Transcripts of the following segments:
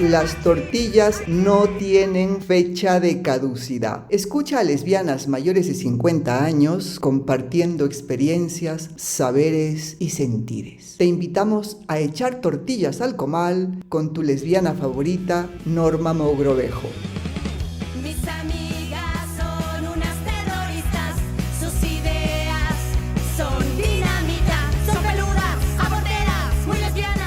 Las tortillas no tienen fecha de caducidad. Escucha a lesbianas mayores de 50 años compartiendo experiencias, saberes y sentires. Te invitamos a echar tortillas al comal con tu lesbiana favorita, Norma Mogrovejo. Mis amigas son unas terroristas, sus ideas son dinamita, son peludas, aborteras, muy lesbianas.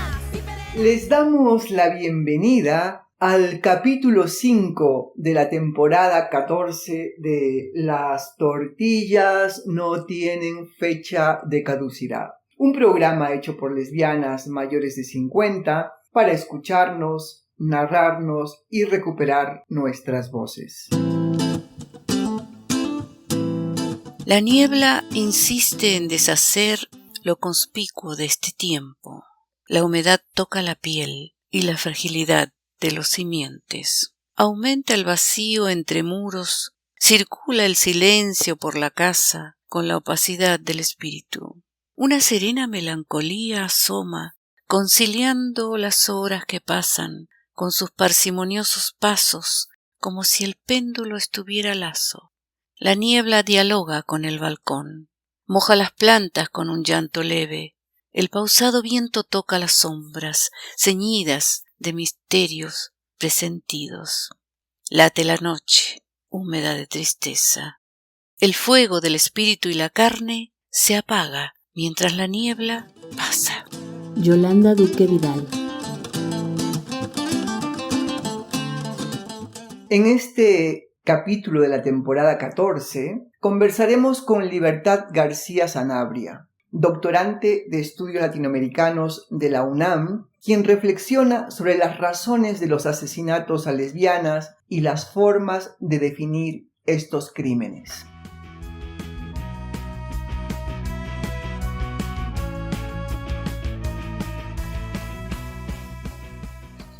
Les damos la bienvenida al capítulo 5 de la temporada 14 de Las tortillas no tienen fecha de caducidad. Un programa hecho por lesbianas mayores de 50 para escucharnos, narrarnos y recuperar nuestras voces. La niebla insiste en deshacer lo conspicuo de este tiempo. La humedad toca la piel y la fragilidad de los simientes. Aumenta el vacío entre muros, circula el silencio por la casa con la opacidad del espíritu. Una serena melancolía asoma, conciliando las horas que pasan con sus parsimoniosos pasos, como si el péndulo estuviera lazo. La niebla dialoga con el balcón, moja las plantas con un llanto leve. El pausado viento toca las sombras, ceñidas de misterios presentidos. Late la noche, húmeda de tristeza. El fuego del espíritu y la carne se apaga mientras la niebla pasa. Yolanda Duque Vidal. En este capítulo de la temporada 14 conversaremos con Libertad García Sanabria, doctorante de Estudios Latinoamericanos de la UNAM, quien reflexiona sobre las razones de los asesinatos a lesbianas y las formas de definir estos crímenes.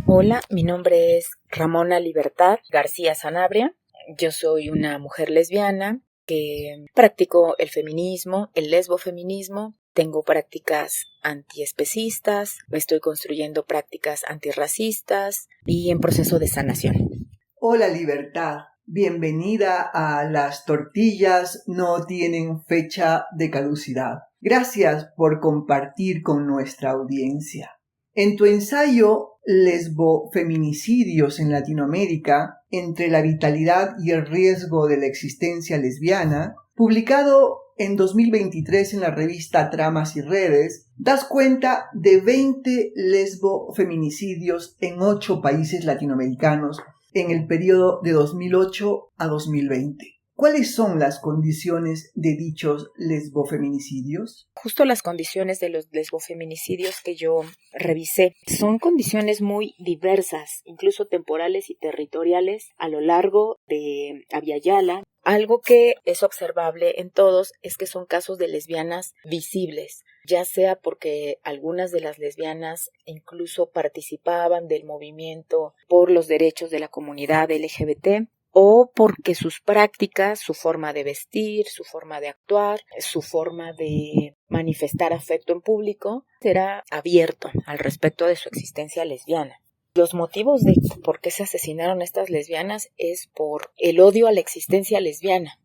Hola, mi nombre es Ramona Libertad García Sanabria. Yo soy una mujer lesbiana que practico el feminismo, el lesbofeminismo. Tengo prácticas antiespecistas, estoy construyendo prácticas antirracistas y en proceso de sanación. Hola Libertad, bienvenida a Las tortillas no tienen fecha de caducidad. Gracias por compartir con nuestra audiencia. En tu ensayo Lesbofeminicidios en Latinoamérica, entre la vitalidad y el riesgo de la existencia lesbiana, publicado en 2023 en la revista Tramas y Redes, das cuenta de 20 lesbofeminicidios en 8 países latinoamericanos en el periodo de 2008 a 2020. ¿Cuáles son las condiciones de dichos lesbofeminicidios? Justo las condiciones de los lesbofeminicidios que yo revisé son condiciones muy diversas, incluso temporales y territoriales, a lo largo de Abya Yala. Algo que es observable en todos es que son casos de lesbianas visibles, ya sea porque algunas de las lesbianas incluso participaban del movimiento por los derechos de la comunidad LGBT, o porque sus prácticas, su forma de vestir, su forma de actuar, su forma de manifestar afecto en público, será abierto al respecto de su existencia lesbiana. Los motivos de por qué se asesinaron estas lesbianas es por el odio a la existencia lesbiana.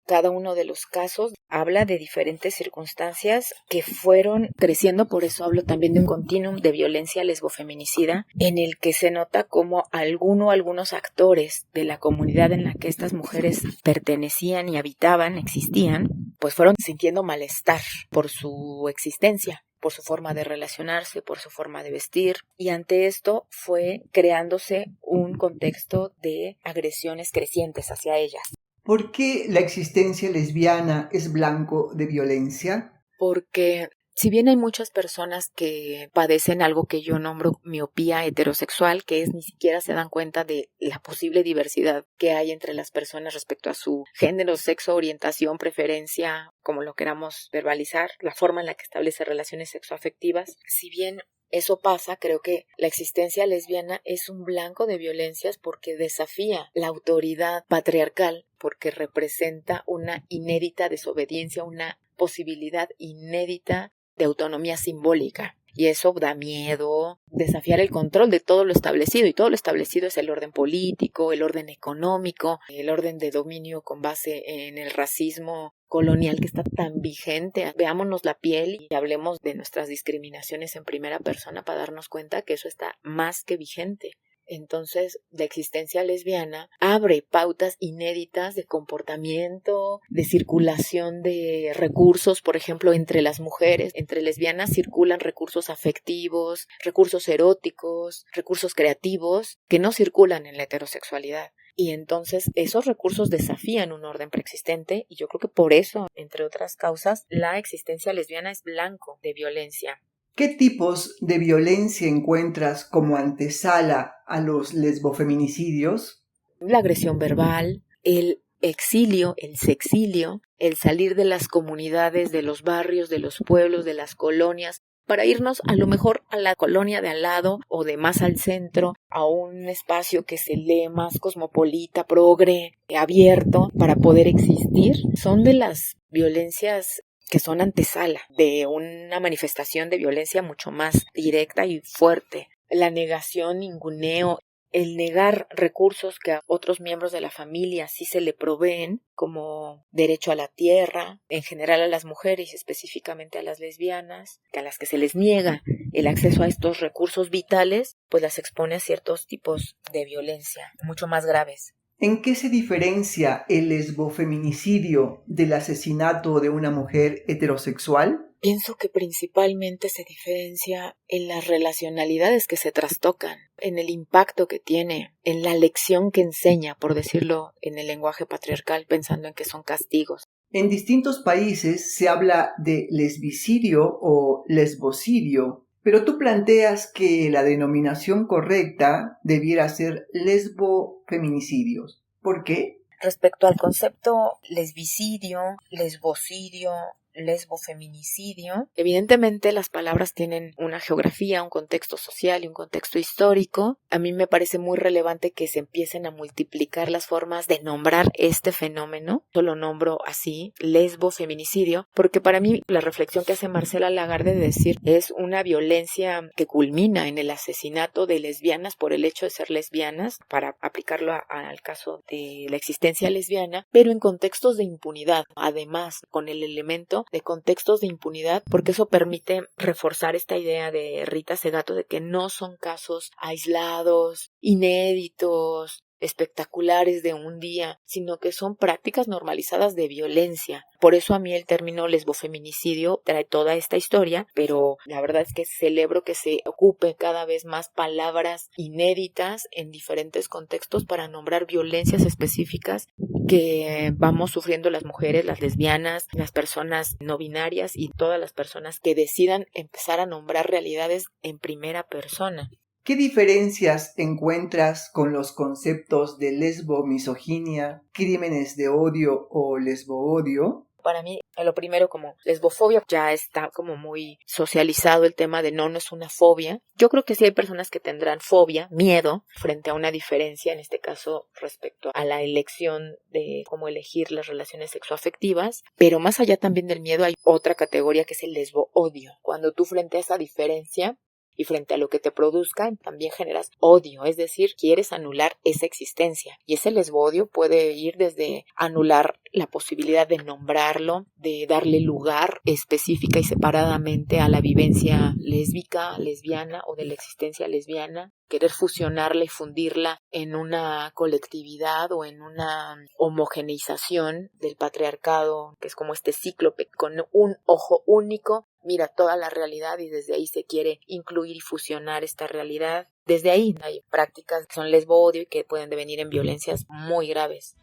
Cada uno de los casos habla de diferentes circunstancias que fueron creciendo, por eso hablo también de un continuum de violencia lesbofeminicida, en el que se nota como algunos actores de la comunidad en la que estas mujeres pertenecían y habitaban, existían, pues fueron sintiendo malestar por su existencia, por su forma de relacionarse, por su forma de vestir, y ante esto fue creándose un contexto de agresiones crecientes hacia ellas. ¿Por qué la existencia lesbiana es blanco de violencia? Porque si bien hay muchas personas que padecen algo que yo nombro miopía heterosexual, que es ni siquiera se dan cuenta de la posible diversidad que hay entre las personas respecto a su género, sexo, orientación, preferencia, como lo queramos verbalizar, la forma en la que establece relaciones sexoafectivas, si bien eso pasa, creo que la existencia lesbiana es un blanco de violencias porque desafía la autoridad patriarcal, porque representa una inédita desobediencia, una posibilidad inédita de autonomía simbólica. y eso da miedo, desafiar el control de todo lo establecido, y todo lo establecido es el orden político, el orden económico, el orden de dominio con base en el racismo colonial que está tan vigente. Veámonos la piel y hablemos de nuestras discriminaciones en primera persona para darnos cuenta que eso está más que vigente. Entonces, la existencia lesbiana abre pautas inéditas de comportamiento, de circulación de recursos, por ejemplo, entre las mujeres. Entre lesbianas circulan recursos afectivos, recursos eróticos, recursos creativos, que no circulan en la heterosexualidad. Y entonces esos recursos desafían un orden preexistente, y yo creo que por eso, entre otras causas, la existencia lesbiana es blanco de violencia. ¿Qué tipos de violencia encuentras como antesala a los lesbofeminicidios? La agresión verbal, el exilio, el sexilio, el salir de las comunidades, de los barrios, de los pueblos, de las colonias, para irnos a lo mejor a la colonia de al lado o de más al centro, a un espacio que se lee más cosmopolita, progre, abierto, para poder existir. Son de las violencias que son antesala de una manifestación de violencia mucho más directa y fuerte. La negación, ninguneo, el negar recursos que a otros miembros de la familia sí se le proveen, como derecho a la tierra, en general a las mujeres y específicamente a las lesbianas, a las que se les niega el acceso a estos recursos vitales, pues las expone a ciertos tipos de violencia mucho más graves. ¿En qué se diferencia el lesbofeminicidio del asesinato de una mujer heterosexual? Pienso que principalmente se diferencia en las relacionalidades que se trastocan, en el impacto que tiene, en la lección que enseña, por decirlo en el lenguaje patriarcal, pensando en que son castigos. En distintos países se habla de lesbicidio o lesbocidio, pero tú planteas que la denominación correcta debiera ser lesbofeminicidios. ¿Por qué? Respecto al concepto lesbicidio, lesbocidio, lesbofeminicidio, evidentemente las palabras tienen una geografía, un contexto social y un contexto histórico. A mí me parece muy relevante que se empiecen a multiplicar las formas de nombrar este fenómeno. Yo lo nombro así, lesbofeminicidio, porque para mí la reflexión que hace Marcela Lagarde de decir es una violencia que culmina en el asesinato de lesbianas por el hecho de ser lesbianas, para aplicarlo al caso de la existencia lesbiana, pero en contextos de impunidad, además con el elemento de contextos de impunidad, porque eso permite reforzar esta idea de Rita Segato de que no son casos aislados, inéditos, espectaculares de un día, sino que son prácticas normalizadas de violencia. Por eso a mí el término lesbofeminicidio trae toda esta historia, pero la verdad es que celebro que se ocupe cada vez más palabras inéditas en diferentes contextos para nombrar violencias específicas que vamos sufriendo las mujeres, las lesbianas, las personas no binarias y todas las personas que decidan empezar a nombrar realidades en primera persona. ¿Qué diferencias encuentras con los conceptos de lesbomisoginia, crímenes de odio o lesboodio? Para mí, lo primero, como lesbofobia, ya está como muy socializado el tema de no es una fobia. Yo creo que sí hay personas que tendrán fobia, miedo, frente a una diferencia, en este caso respecto a la elección de cómo elegir las relaciones sexoafectivas, pero más allá también del miedo hay otra categoría que es el lesboodio. Cuando tú frente a esa diferencia y frente a lo que te produzca, también generas odio, es decir, quieres anular esa existencia. Y ese lesbodio puede ir desde anular la posibilidad de nombrarlo, de darle lugar específica y separadamente a la vivencia lésbica, lesbiana o de la existencia lesbiana, querer fusionarla y fundirla en una colectividad o en una homogeneización del patriarcado, que es como este cíclope con un ojo único, mira toda la realidad y desde ahí se quiere incluir y fusionar esta realidad. Desde ahí hay prácticas que son lesboodio y que pueden devenir en violencias muy graves.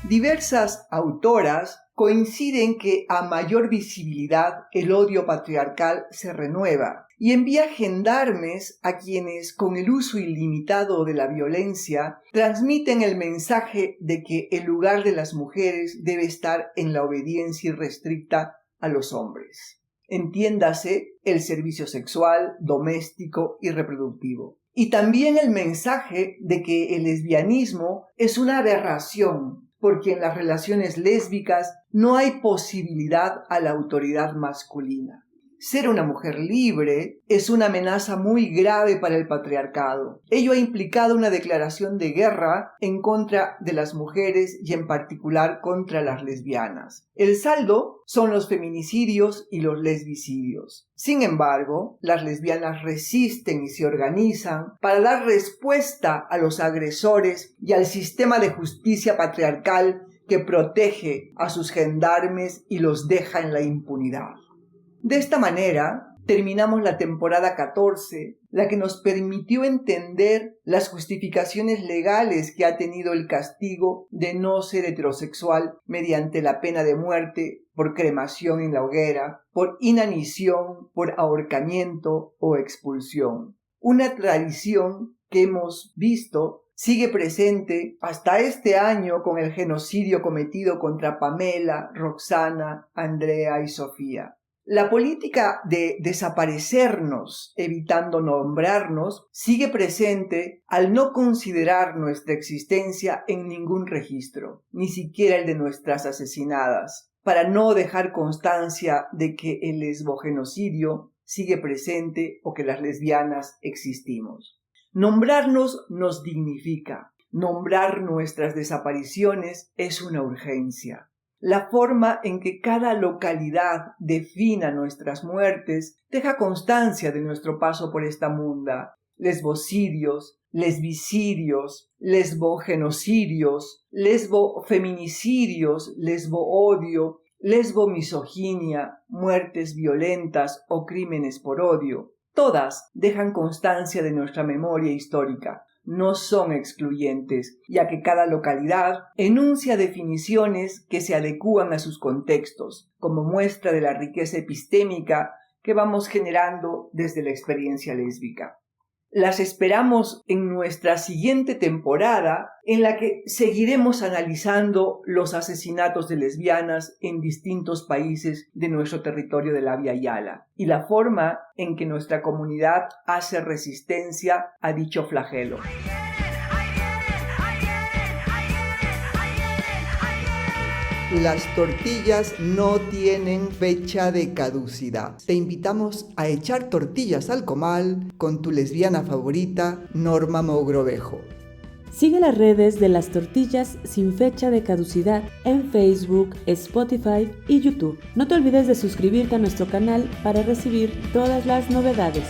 Diversas autoras coinciden que a mayor visibilidad el odio patriarcal se renueva y envía gendarmes a quienes, con el uso ilimitado de la violencia, transmiten el mensaje de que el lugar de las mujeres debe estar en la obediencia irrestricta a los hombres. Entiéndase el servicio sexual, doméstico y reproductivo. Y también el mensaje de que el lesbianismo es una aberración, porque en las relaciones lésbicas no hay posibilidad a la autoridad masculina. Ser una mujer libre es una amenaza muy grave para el patriarcado. Ello ha implicado una declaración de guerra en contra de las mujeres y en particular contra las lesbianas. El saldo son los feminicidios y los lesbicidios. Sin embargo, las lesbianas resisten y se organizan para dar respuesta a los agresores y al sistema de justicia patriarcal que protege a sus gendarmes y los deja en la impunidad. De esta manera, terminamos la temporada 14, la que nos permitió entender las justificaciones legales que ha tenido el castigo de no ser heterosexual mediante la pena de muerte por cremación en la hoguera, por inanición, por ahorcamiento o expulsión. Una tradición que hemos visto sigue presente hasta este año con el genocidio cometido contra Pamela, Roxana, Andrea y Sofía. La política de desaparecernos, evitando nombrarnos, sigue presente al no considerar nuestra existencia en ningún registro, ni siquiera el de nuestras asesinadas, para no dejar constancia de que el lesbogenocidio sigue presente o que las lesbianas existimos. Nombrarnos nos dignifica. Nombrar nuestras desapariciones es una urgencia. La forma en que cada localidad defina nuestras muertes deja constancia de nuestro paso por esta munda. Lesbocidios, lesbicidios, lesbogenocidios, lesbofeminicidios, lesboodio, lesbomisoginia, muertes violentas o crímenes por odio. Todas dejan constancia de nuestra memoria histórica. No son excluyentes, ya que cada localidad enuncia definiciones que se adecúan a sus contextos, como muestra de la riqueza epistémica que vamos generando desde la experiencia lésbica. Las esperamos en nuestra siguiente temporada, en la que seguiremos analizando los asesinatos de lesbianas en distintos países de nuestro territorio de la Via Yala y la forma en que nuestra comunidad hace resistencia a dicho flagelo. Las tortillas no tienen fecha de caducidad. Te invitamos a echar tortillas al comal con tu lesbiana favorita, Norma Mogrovejo. Sigue las redes de las tortillas sin fecha de caducidad en Facebook, Spotify y YouTube. No te olvides de suscribirte a nuestro canal para recibir todas las novedades.